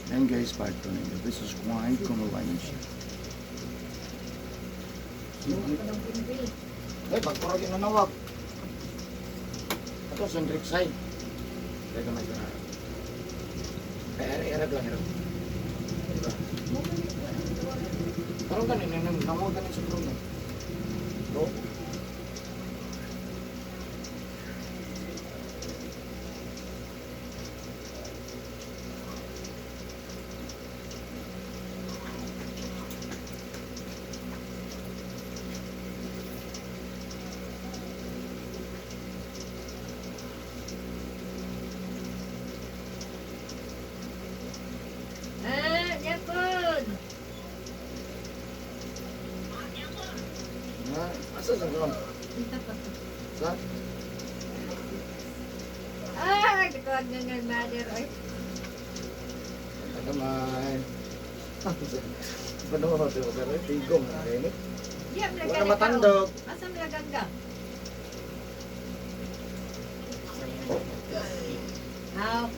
Yan guys, part 2 ninyo. This is quite kumulayan siya. Eh, pagpurag yung nanawag. Ito, sundrik side. Kaya ka medyo na. Kaya erag lang, erag. Diba? Parang ganun, nanawag ganun sa prong. Ito. Yapon! Asa sa kalam? Sa? Dikuan nga mother, oy. Tagamay. Panood ito, pero tigong. Ini. Diyan, Wala matandog. Asa malaganda? How?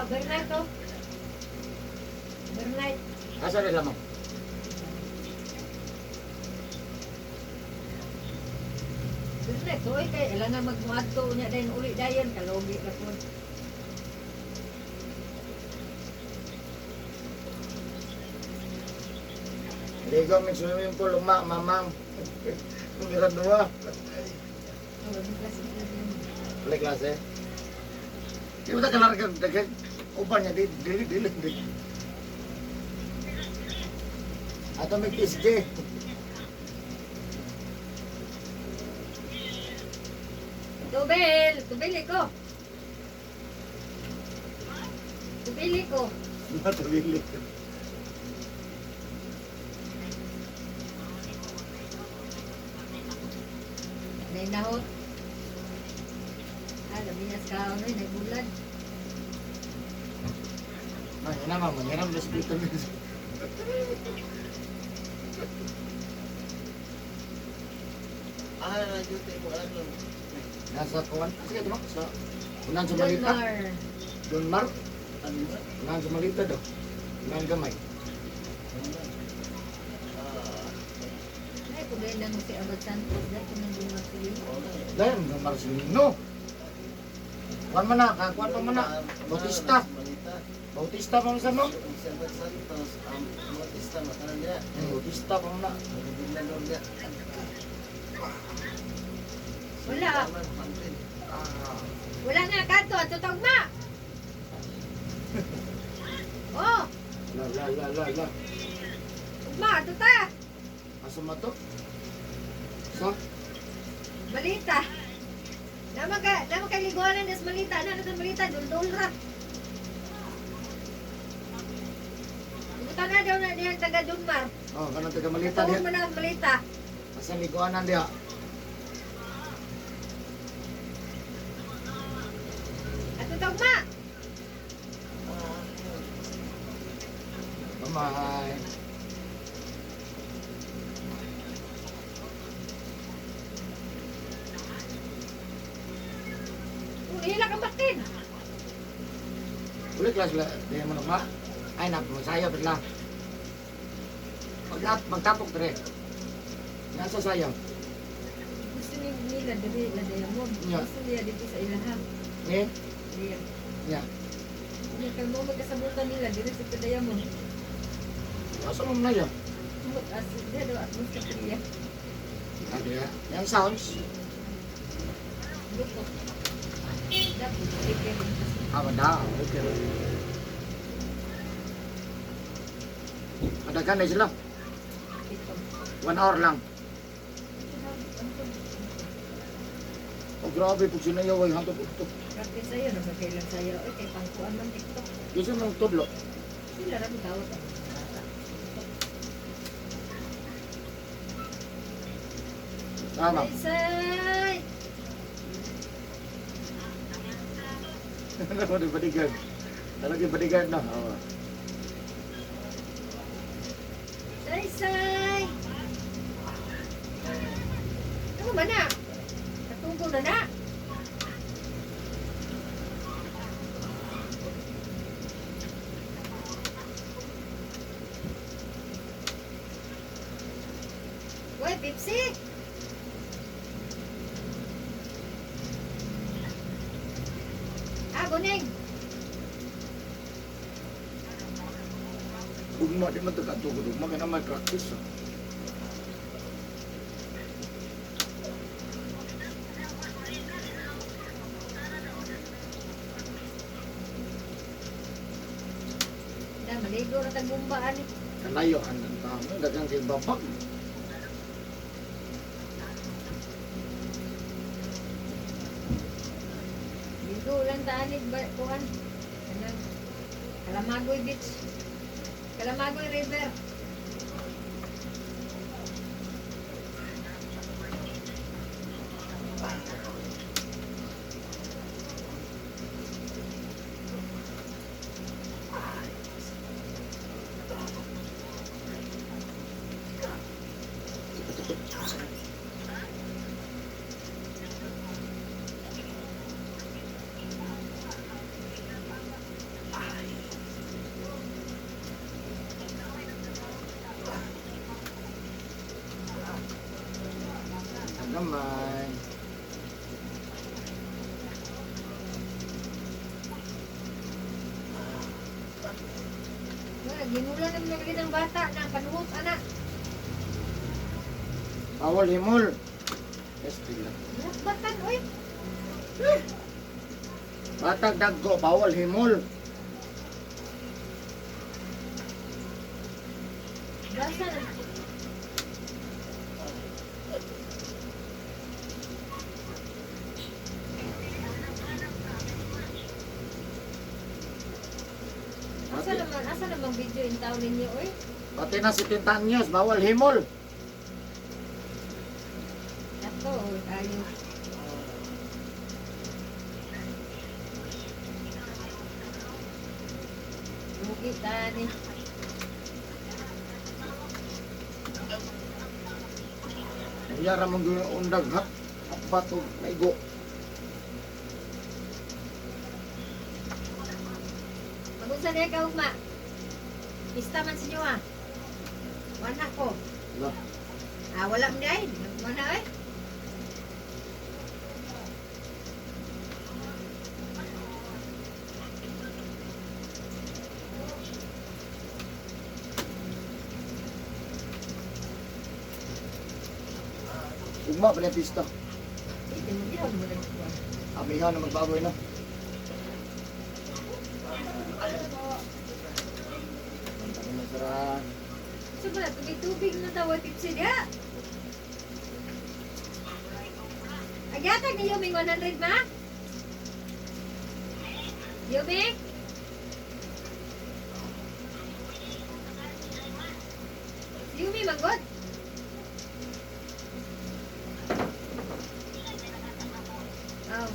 Overnight to. Overnight. Asa rin lamang? Overnight to, kay ilan na magmuadto niya dahil uli dayon, kalogi ka po. Ligo, may swimming pool, mamang. Mira dua. Play klase. Di ba kalarga dagan uban niya di. Ato may kisge. Tubili ko. Tubili ko. Matubili. Nainahot. Labinas ka, ano yun, nagbulan. Manyaram na dito. Radyo tayo mo ano? Nasa kuwan. Sige, ito sa unan sa malita. Dunmar. Unan sa malita daw. Unan gamay. Ay, kung lang si Abad Santos, dahil kung nandun na sila. Dahil, Dunmar Silino. Kuwan man na, kakuan pa man na. Bautista. Bautista pa man sa no? Bautista pa man na. Wala. Wala na, kanto, tutog ma. Oh, La. ma, tuta. Asa mo to? Sa? Balita. Nama kay liguanan des balita, ano sa balita, dul ra. Buta na daw na diyan taga Dunmar. Oh, kanang taga malita Tawag diya. mo na ang balita. Asa liguanan diya. At tutog ma. Mamay. Hila kang bakin. Ulit kelas lah, dia mau nama, ay nak saya belah. Magtapok tre. Nasa saya. Gusto nila diri la diamond. Yeah. Gusto niya dito sa ilahan. Eh, Diya. ya. Niya kay mo magkasabutan nila diri sa diamond. Asa mo na ya? Mut as dia do at musta kriya. Ada ya. Yang sounds. Luko. Dapat sige. Apa dah? Okay. Ada kan sila? Ito. 1 hour lang. Oh grabe, pag sinayaw ay hantog ito. Kasi sa'yo, nagkakailan sa'yo. Ay, kay pangkuan man TikTok. Gusto mong tudlo. Sila rin tawag ang Tama. Say! Ano di bodyguard? Talaga bodyguard na. Oo. Say! Ano ba na? Katugo na na. Uy, Pepsi! Ah, Buning! Ugma di man tagatugod, ugma kaya na may practice. Na, maligo na tagumbaan eh. Kanayo, ang tamo, dagang kay babag. Ligo lang taanid ba, kuhan. Kanang, Kalamagoy Beach. Kalamagoy River. Ang gamay. Ginula na mga ng bata na panuhot, anak. Bawal himol. Yes, pila. Nakbatan, uy. Batag dagko, bawal himol. Basta na. Asa naman video in town ninyo, uy? Pati na si Tintanyos, bawal himol. Ato, tayo. Mugi tani. Yara mong undag hat. Patog, maigo. Magunsa niya ka, ugma. Pista man sinyo, ah. Wala ko. Lah, Ah, wala mo dahil. Wala, eh. ugma pa niya pista. Hindi mo diyan mo nagkuhan. Amihan na magbaboy na. Ang nasarahan. So ba, tubig na daw, ay Pepsi niya. Agyatag ni Yuming 100 ma? Yuming? Si Yumi manggod? Oh.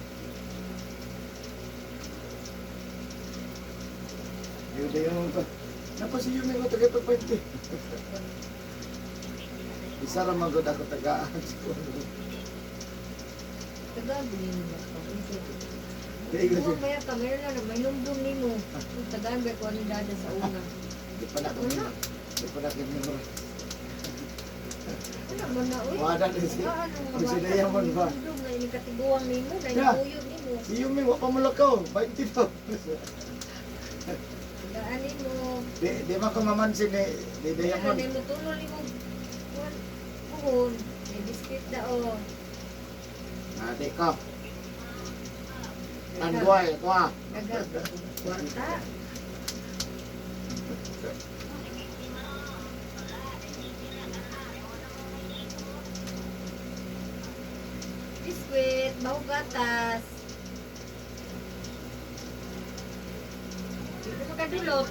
Yun na yung pa. Napasi yung mga taga-220. Isa ramang good ako tagaan. Tagal, bilhin mo ba? Hindi ko Oo, siya. kaya ka, meron na, may lumdum ni mo. Tagal, ba ko ano dada sa una. Di pa na kami. Di pa na kami. Ano man na, uy? Wala na siya. Ano Kung sinayaman ba? Lumdum na inikatiguang ni mo, na Yeah. inakuyog ni mo. Si Yumi, wak pa mulakaw. 20 daw. Daanin mo. Di man ko mamansin eh. Di Kaya Diamond. na mo tulong ni mo. Puhon. May biskit na, oh. Ate ko. Tanduay, ito ah. Agad. Kwarta. Biskuit, mau gatas. Dito makadulot.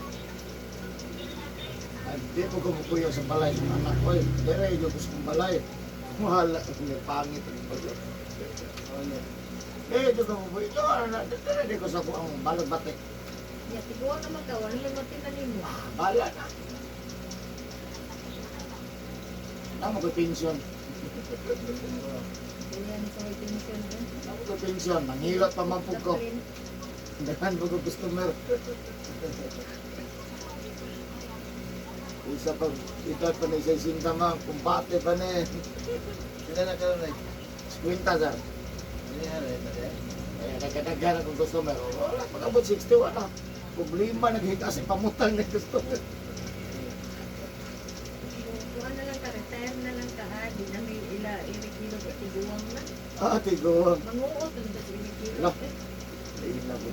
Ay, di ko kumukuyo sa balay sa anak ko. Dire, yung gusto kong balay. Wala, may pangit ang balay. Eh, di ko kumukuyo. Dire, di ko sa buang balot batik. Ya, tiguan naman ka. Wala naman matimanin mo. Bala na. Tama ko pensyon. Ayan, sa may tension doon. Ako ko pensyon, manghilot pa man po ko. Dahan po ko customer. Isa pa, ito pa na isa sinta man, kumpate pa na eh. Sila na karoon na. Kwinta sir. Ano yan, Kaya nagkadaghan akong customer. Wala, pag-abot 60, wala. Problema, naghikas yung pamutang ng customer. Kuha na lang ka, retire na lang ka, ha? Di na may ilikilo ka, tiguang na. Ah, tigo. Manguot, ang tas ilikilo. Lah. Ayun na po.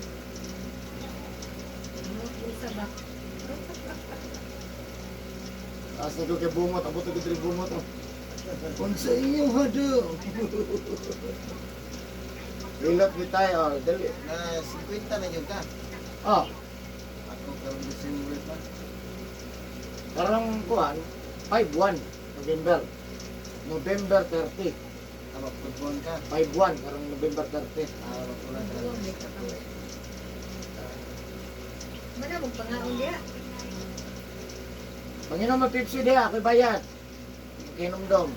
Manguot, isa ba? Taas na doon kay bungot, abot na kay bungot. Kung sa iyo, hado. Hilot ni tayo, dali. Na 50 na yun ka. Ah, Ako karoon December pa. karang kuhan, 5-1, November. November 30. Tawag football ka. 5-1, karang November 30. Tawag ko lang ka. Tiguang, may kakao. Mana mong pangaon diya? Panginoon mo Pepsi diya, ako'y bayad. Kinumdom.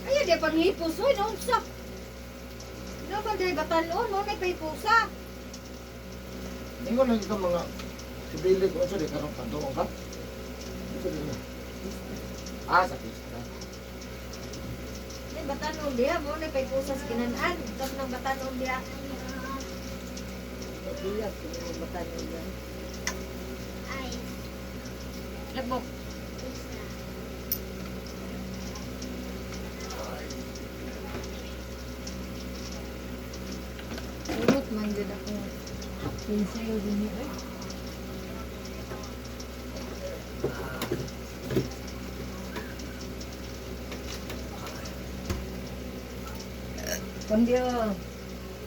Ayan, di panghipos, hoy, naunsa. Naman dahil batalon, mo may paypusa. Ingon lang ito mga sibili ko sa di karong pandoong ka. Ah, sa pista. Ay, batanon diya, mo may paypusa sa kinanan. Tapos ng batanon diya. Biyag, yung batanon diya. Labok. Surot man din ako. Pinsayo din niya eh. Kambyo.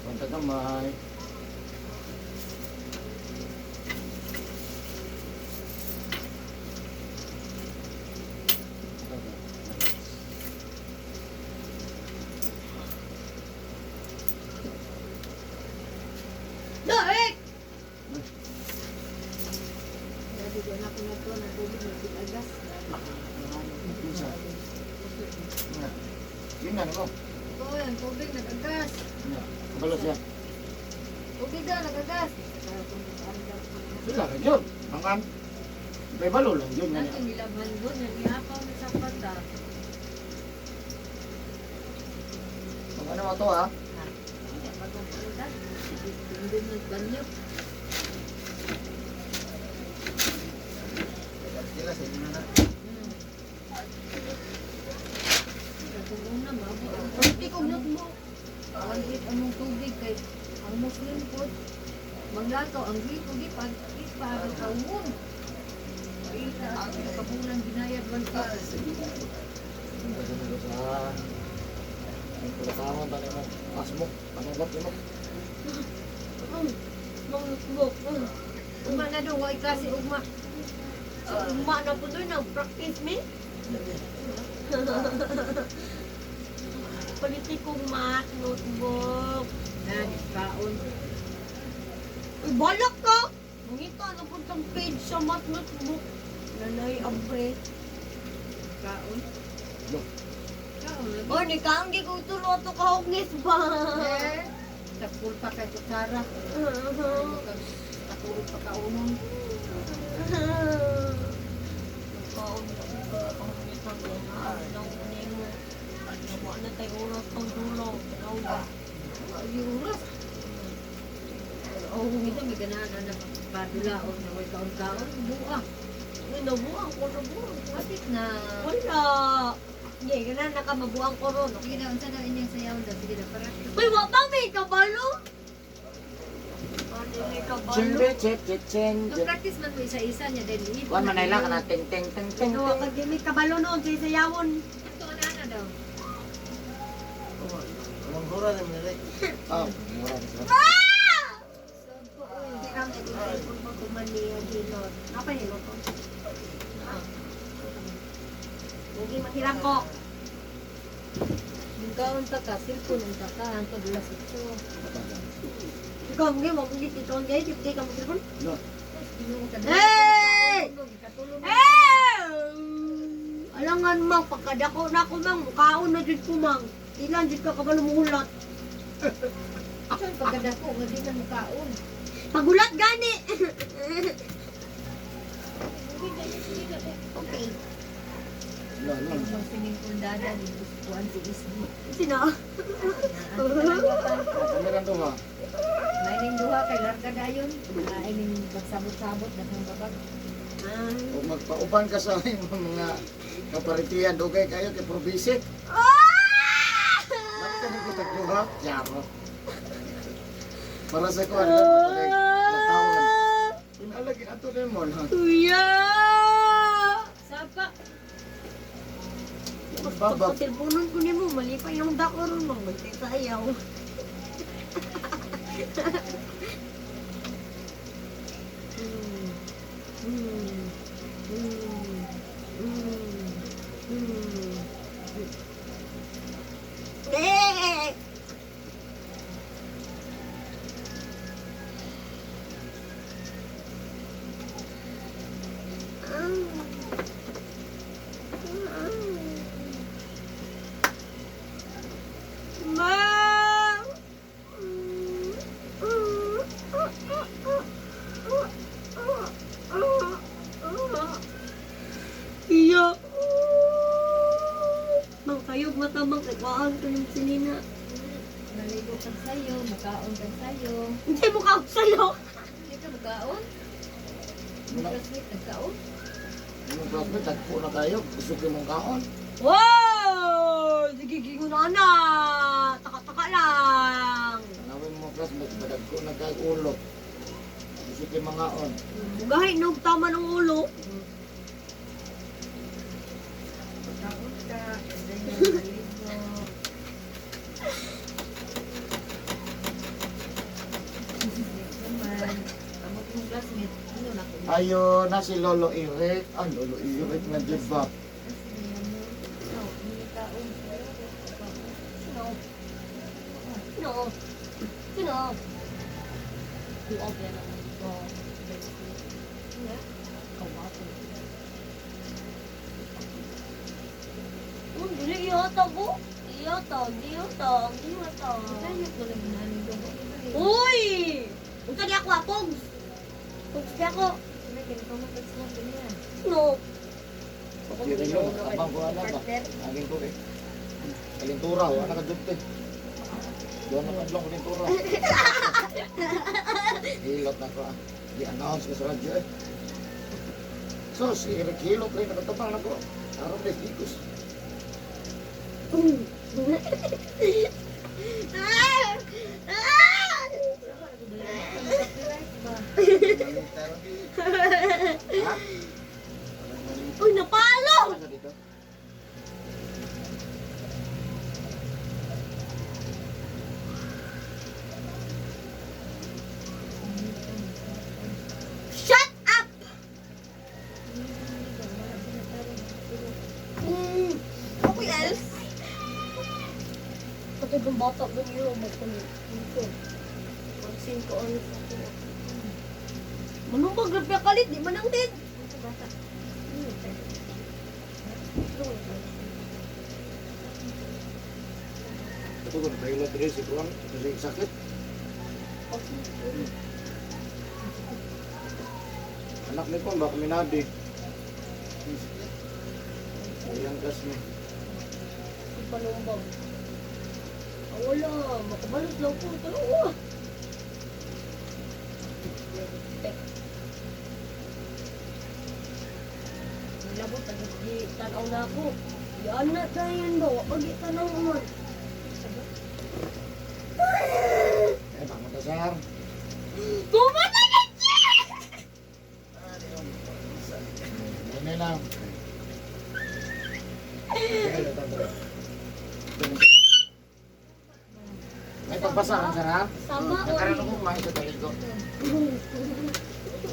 Punta kamay. Daik! Dati ko na kung ito, natubig na sinagas. Isa. Yun na, nako. Ito yan, tubig, nagagas. Kabalo siya. Tubig na, nagagas. Sila ka yun. Mangan. May balo lang yun. Nato nilabhan doon, nanihapaw na sa pata. Ano mo to ha? Hindi, pagkukulitan. Hindi mo banyo. Sila sa inyo na. Katulong na, mabo. Pwede kong notebook. Awagit among tubig kay ang Muslim po. Maglakaw, ang grito, gipag, ipag, kawon. Ita, kabulan, ginayad, one pa. Ang kulatangan ba naman? Pasmo. Panagat mo. Mang notebook. Uma na doon, wa'y klase ugma. So, ugma na po doon, nag-practice me. Politikong mat, notebook. Na, diskaon. Uy, balak ka! Mangita na po itong page sa mat notebook. Nanay, abre. Kaon. Yo. Kaon, lagi. O, ni kaanggi ko tulo to kahugnis ba? Eh, tapul pa kay kutsara. Katulog pa kaunon. Kaon ko ko ang nitag na nang nimo. Ano na tayo oras pang dulo. Ano ba? Ayuras. Oh, ito may ganahan na padulaon na may kaon-kaon. Buka. Nabuang ko na buang. Kapit na. Wala. Hindi, ganun nakamabuang ko ron. Sige na, unsa na inyong sayaw na. Sige na, para. Uy, wag ba may kabalo? Ano may kabalo? Chimbe, chip, chip, chen, Ang chip. practice man mo isa-isa niya dahil ipon. Kuan man nila ka na ting ting ting ting Ano, ting. pag may kabalo noon sa isayawon. Ito na daw. Anong hura na mo nila? Ah, mura na sila. Hindi kami kung magkumaniya dito. Apa yun ito? Hindi mahirap ko. Yung kaon ta ka, silpon ang ta ka, ang padulas ito. Ikaw, hindi mo kung dito ito. Hindi ka mo silpon. No. Ginoo ka na. Hey! mang pagkadako na ako mang mukaon na jud ko mang. Ilan jud ka kabalumulat. Saan pagkadako nga di na mukaon? Pagulat gani. Okay. No. Ang swimming pool dada di kuan si Isdi. Sino? Kamiran to ba? May ning duha kay larga dayon. Ay ning pagsabot-sabot daghang babag. Kung magpauban ka sa mga kaparitihan, dugay kayo kay probisit. Bakit ka nagkutagduha? Yaro. Para sa ko, ano ba natawan? Pinalagin ato na mo. Kuya! Sapa. Magbabag. Pagkatilponon ko nimo malipay yung dako ron mang magtay sayaw. Eh! Ma! Iya. Mang kayog matabang kakwaan ko ng sinina. Naligo kag sayo, mukaon kag sayo. Hindi mo ka sa'yo. Hindi ka mukaon? Classmate nagkaon? Yung classmate, tagpo na kayo. Gusto ko mong kaon. Wow! Sige, gigo na na. Taka-taka lang. Tanawin mo classmate, tagpo na kayo ulo. Gusto ko mga kaon. Bugahay, no, tama ng ulo. Mukaon ka, and then yung naligo. Next naman, kamot mong classmate, ano na ko? Ayo na si Lolo Eric. Ah, Lolo Eric na diba? No. Sino? Oh, dili yata ko. Yata. Uy! Unta di ako apog. Pogs di ako. No. Hindi rin yun. Abang ko na ba? Aging ko eh. Kalintura. Wala ka dupte. Doon na kadlong kalintura. Hilot na ko ah. Di-announce ko sa radyo eh. So, si Eric Hilot rin nakatabang na ko. Araw na ikos. Ha? Uy, napalo! Ano sa dito? Shut up! Okay, else? Pati yung bata ba niyo, magpapalito. Magsin ko ano sa akin. Manong pag-grabya kalit, di man ang din. Ito ko, nahilot rin si Juan. Kasi sakit. Anak ni Juan, baka minadi. Ayan gas ni. Palumbang. Wala, makabalos lang po. Tarawa. Nilabot, di tanaw na ako. Yan na tayo ba? Pag itanaw naman. Eh, bangon ka, sir. Pumunta na siya! Ini lang. May pagpasahan ka na? Sama o. Nakaroon ako kumain sa talig ko.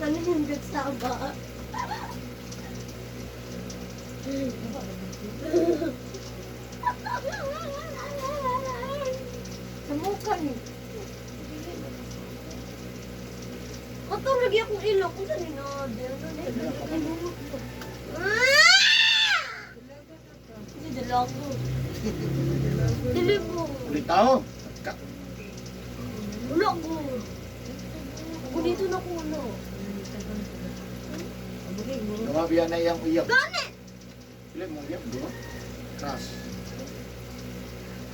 Ano yung good sa ba? Sa mukha ni. Katong lagi akong ilok. Kung saan ni na? Ulit tao. Wala ko. Ako dito na ko ano. Gawabiyan na iyang uyab. Gani! Pili mo uyab, di ba? Crush.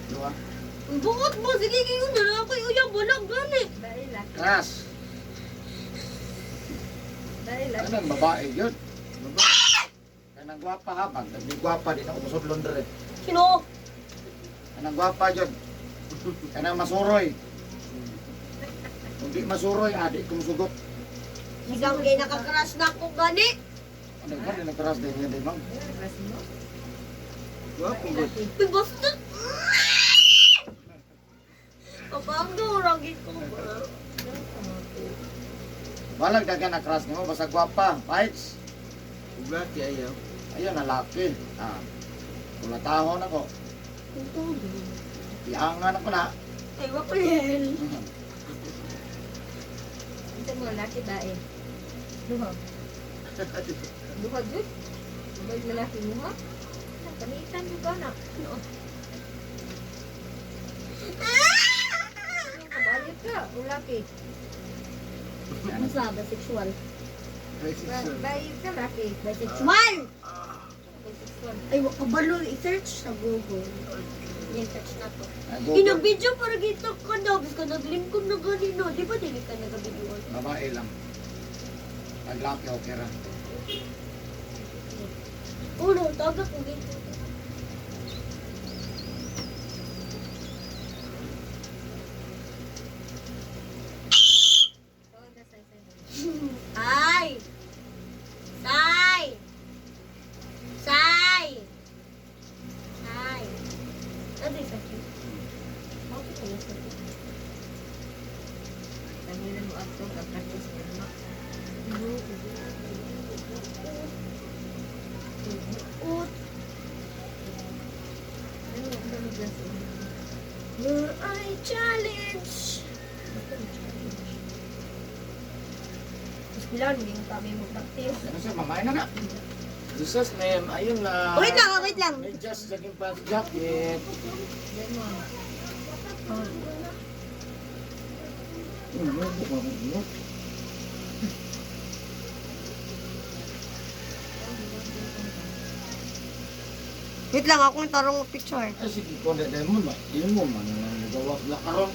Di ba? Bukot mo, sige kayo na lang kayo uyab, wala gani. Dahil lang. Crush. Dahil lang. Kanang babae yun. Babae. Kanang gwapa ha, pag hindi gwapa, di na umusod Londre. Sino? Kanang gwapa yun. Kanang masuroy. Kung di masuroy, adik kong sugot. Isang gay nakakrush na ako gani. Ano ba, nagkaras din yan, di bang? Ras mo? Gwapo good. Uy, basta. Kapangga, ragi ko ba? Balag dagan na crush nimo basta gwapa, fights. Ugati ayaw. Ayun na laki. Ah. Kulatahon ako. Iangan ako na. Ay, wako yan. Ito mo, laki ba eh? Duha. Duha, Jud? Duha lalaki mo ha? Panitan juga na. Kabalit ka, ulaki. Ano sa bisexual? Bayit ka, laki. Bisexual! Bisexual. Ay, kabalo, i-search sa Google. Yan, search na to. Google. Inag-video para kita ka na. Bis ka naglingkod na ganino. Di ba dili ka nag-video? Babae lang. Pag laki okay ra. Uno, tagak ko dito. Ay! Say! Say! Say! Ano yung sakit? Bakit ka yung sakit? Tangilan mo ato, pagkakas mo na. Ut! Ano, ano gas mo? Your eye challenge! Mas bilang din kami mag-practice. Ano siya, mamay na na. Jesus name, ayun lang. Wait lang, wait lang. May just laging pa jacket. Yan mo. Wait lang, ako yung tarong picture. Ay sige, kung na diamond ba? Yun mo man, nagawa sila karon.